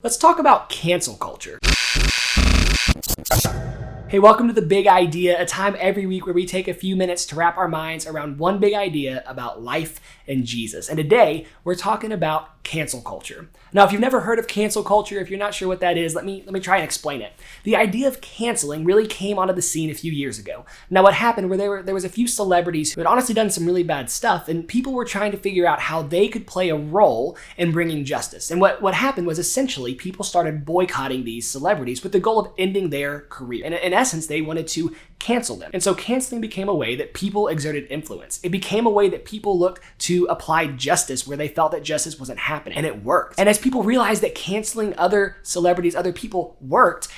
Let's talk about cancel culture. Hey, welcome to The Big Idea, a time every week where we take a few minutes to wrap our minds around one big idea about life and Jesus. And today, we're talking about cancel culture. Now, if you've never heard of cancel culture, if you're not sure what that is, let me try and explain it. The idea of canceling really came onto the scene a few years ago. Now, what happened where there was a few celebrities who had honestly done some really bad stuff, and people were trying to figure out how they could play a role in bringing justice. And what happened was essentially people started boycotting these celebrities with the goal of ending their career. And in essence, they wanted to cancel them. And so canceling became a way that people exerted influence. It became a way that people looked to apply justice where they felt that justice wasn't happening. And it worked. And as people realized that canceling other celebrities, other people worked,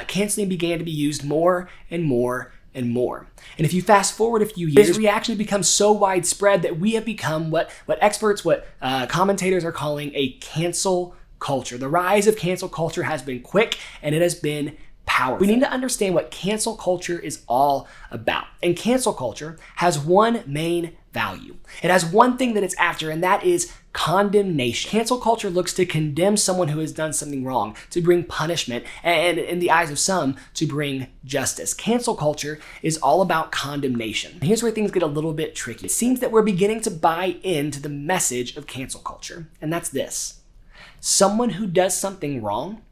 canceling began to be used more and more and more. And if you fast forward a few years, this reaction becomes so widespread that we have become what experts, commentators are calling a cancel culture. The rise of cancel culture has been quick and it has been powerful. We need to understand what cancel culture is all about. And cancel culture has one main value. It has one thing that it's after, and that is condemnation. Cancel culture looks to condemn someone who has done something wrong, to bring punishment, and in the eyes of some, to bring justice. Cancel culture is all about condemnation. Here's where things get a little bit tricky. It seems that we're beginning to buy into the message of cancel culture, and that's this. Someone who does something wrong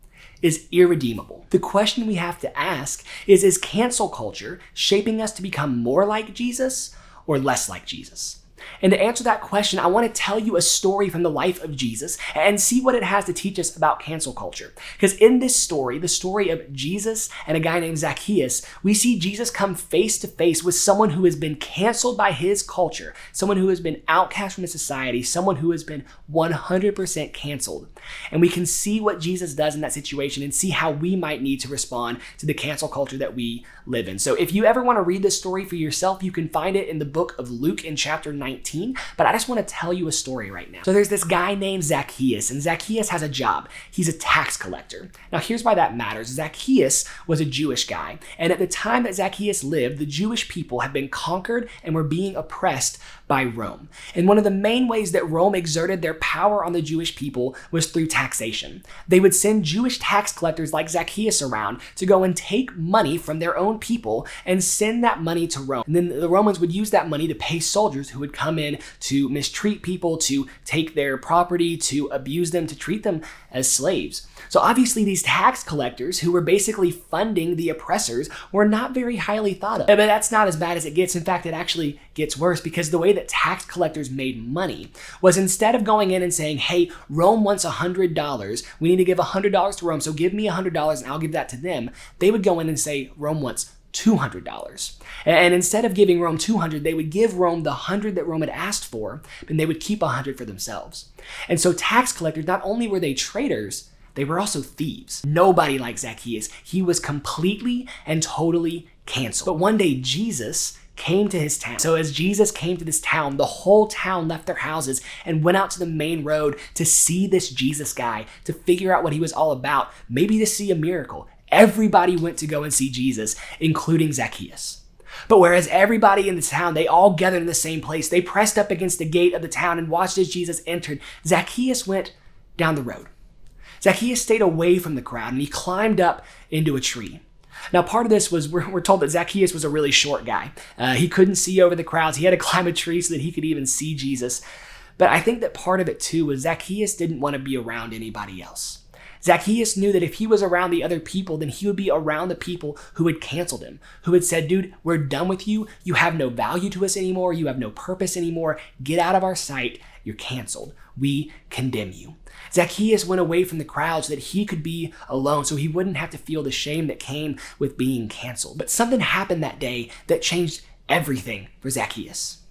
is irredeemable. The question we have to ask is cancel culture shaping us to become more like Jesus or less like Jesus? And to answer that question, I want to tell you a story from the life of Jesus and see what it has to teach us about cancel culture. Because in this story, the story of Jesus and a guy named Zacchaeus, we see Jesus come face to face with someone who has been canceled by his culture, someone who has been outcast from his society, someone who has been 100% canceled. And we can see what Jesus does in that situation and see how we might need to respond to the cancel culture that we live in. So if you ever want to read this story for yourself, you can find it in the book of Luke in chapter 19, but I just want to tell you a story right now. So there's this guy named Zacchaeus, and Zacchaeus has a job. He's a tax collector. Now here's why that matters. Zacchaeus was a Jewish guy, and at the time that Zacchaeus lived, the Jewish people had been conquered and were being oppressed by Rome. And one of the main ways that Rome exerted their power on the Jewish people was through taxation. They would send Jewish tax collectors like Zacchaeus around to go and take money from their own people and send that money to Rome. And then the Romans would use that money to pay soldiers who would come in to mistreat people, to take their property, to abuse them, to treat them as slaves. So obviously these tax collectors who were basically funding the oppressors were not very highly thought of. But that's not as bad as it gets. In fact, it actually gets worse, because the way that tax collectors made money was, instead of going in and saying, hey, Rome wants $100, we need to give $100 to Rome, so give me $100 and I'll give that to them, they would go in and say, Rome wants $200. And instead of giving Rome $200, they would give Rome the $100 that Rome had asked for, and they would keep $100 for themselves. And so tax collectors, not only were they traitors, they were also thieves. Nobody liked Zacchaeus. He was completely and totally canceled. But one day Jesus came to his town. So as Jesus came to this town, the whole town left their houses and went out to the main road to see this Jesus guy, to figure out what he was all about, maybe to see a miracle. Everybody went to go and see Jesus, including Zacchaeus. But whereas everybody in the town, they all gathered in the same place, they pressed up against the gate of the town and watched as Jesus entered, Zacchaeus went down the road. Zacchaeus stayed away from the crowd and he climbed up into a tree. Now, part of this was, we're told that Zacchaeus was a really short guy. He couldn't see over the crowds. He had to climb a tree so that he could even see Jesus. But I think that part of it too was Zacchaeus didn't want to be around anybody else. Zacchaeus knew that if he was around the other people, then he would be around the people who had canceled him, who had said, dude, we're done with you. You have no value to us anymore. You have no purpose anymore. Get out of our sight. You're canceled. We condemn you. Zacchaeus went away from the crowd so that he could be alone, so he wouldn't have to feel the shame that came with being canceled. But something happened that day that changed everything for Zacchaeus.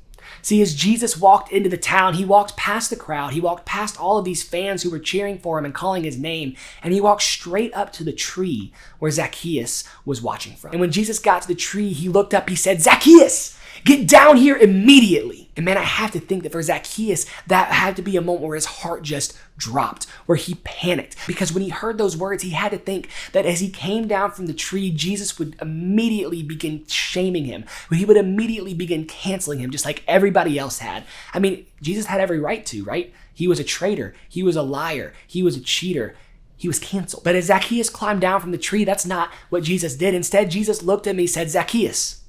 See, as Jesus walked into the town, he walked past the crowd, he walked past all of these fans who were cheering for him and calling his name, and he walked straight up to the tree where Zacchaeus was watching from. And when Jesus got to the tree, he looked up, he said, Zacchaeus, get down here immediately. And man, I have to think that for Zacchaeus, that had to be a moment where his heart just dropped, where he panicked. Because when he heard those words, he had to think that as he came down from the tree, Jesus would immediately begin shaming him. He would immediately begin canceling him, just like everybody else had. I mean, Jesus had every right to, right? He was a traitor. He was a liar. He was a cheater. he was canceled. But as Zacchaeus climbed down from the tree, that's not what Jesus did. Instead, Jesus looked at me and said, Zacchaeus,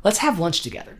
let's have lunch together.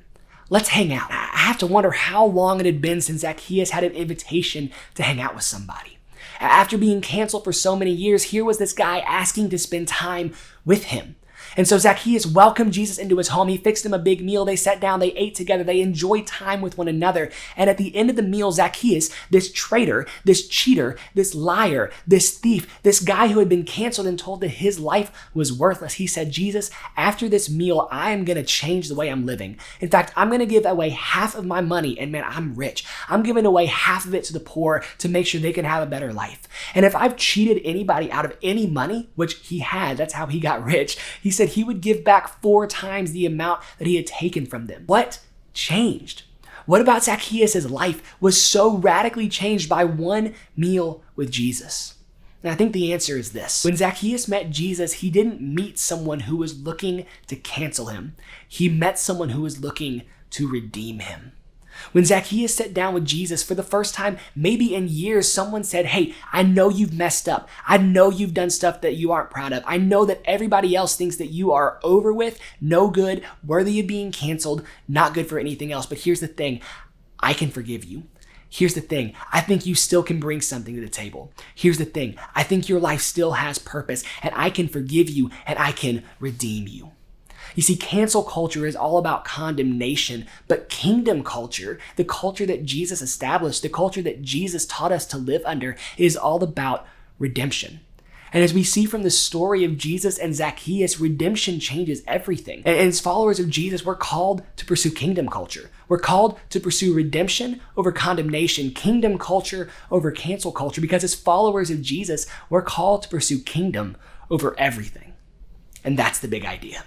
Let's hang out. I have to wonder how long it had been since Zacchaeus had an invitation to hang out with somebody. After being canceled for so many years, here was this guy asking to spend time with him. And so Zacchaeus welcomed Jesus into his home. He fixed him a big meal. They sat down, they ate together, they enjoyed time with one another. And at the end of the meal, Zacchaeus, this traitor, this cheater, this liar, this thief, this guy who had been canceled and told that his life was worthless, he said, Jesus, after this meal, I am going to change the way I'm living. In fact, I'm going to give away half of my money. And man, I'm rich. I'm giving away half of it to the poor to make sure they can have a better life. And if I've cheated anybody out of any money, which he had, that's how he got rich, he said he would give back 4 times the amount that he had taken from them. What changed? What about Zacchaeus' life was so radically changed by one meal with Jesus? And I think the answer is this. When Zacchaeus met Jesus, he didn't meet someone who was looking to cancel him. He met someone who was looking to redeem him. When Zacchaeus sat down with Jesus for the first time, maybe in years, someone said, hey, I know you've messed up. I know you've done stuff that you aren't proud of. I know that everybody else thinks that you are over with, no good, worthy of being canceled, not good for anything else. But here's the thing, I can forgive you. Here's the thing, I think you still can bring something to the table. Here's the thing, I think your life still has purpose, and I can forgive you and I can redeem you. You see, cancel culture is all about condemnation, but kingdom culture, the culture that Jesus established, the culture that Jesus taught us to live under, is all about redemption. And as we see from the story of Jesus and Zacchaeus, redemption changes everything. And as followers of Jesus, we're called to pursue kingdom culture. We're called to pursue redemption over condemnation, kingdom culture over cancel culture, because as followers of Jesus, we're called to pursue kingdom over everything. And that's the big idea.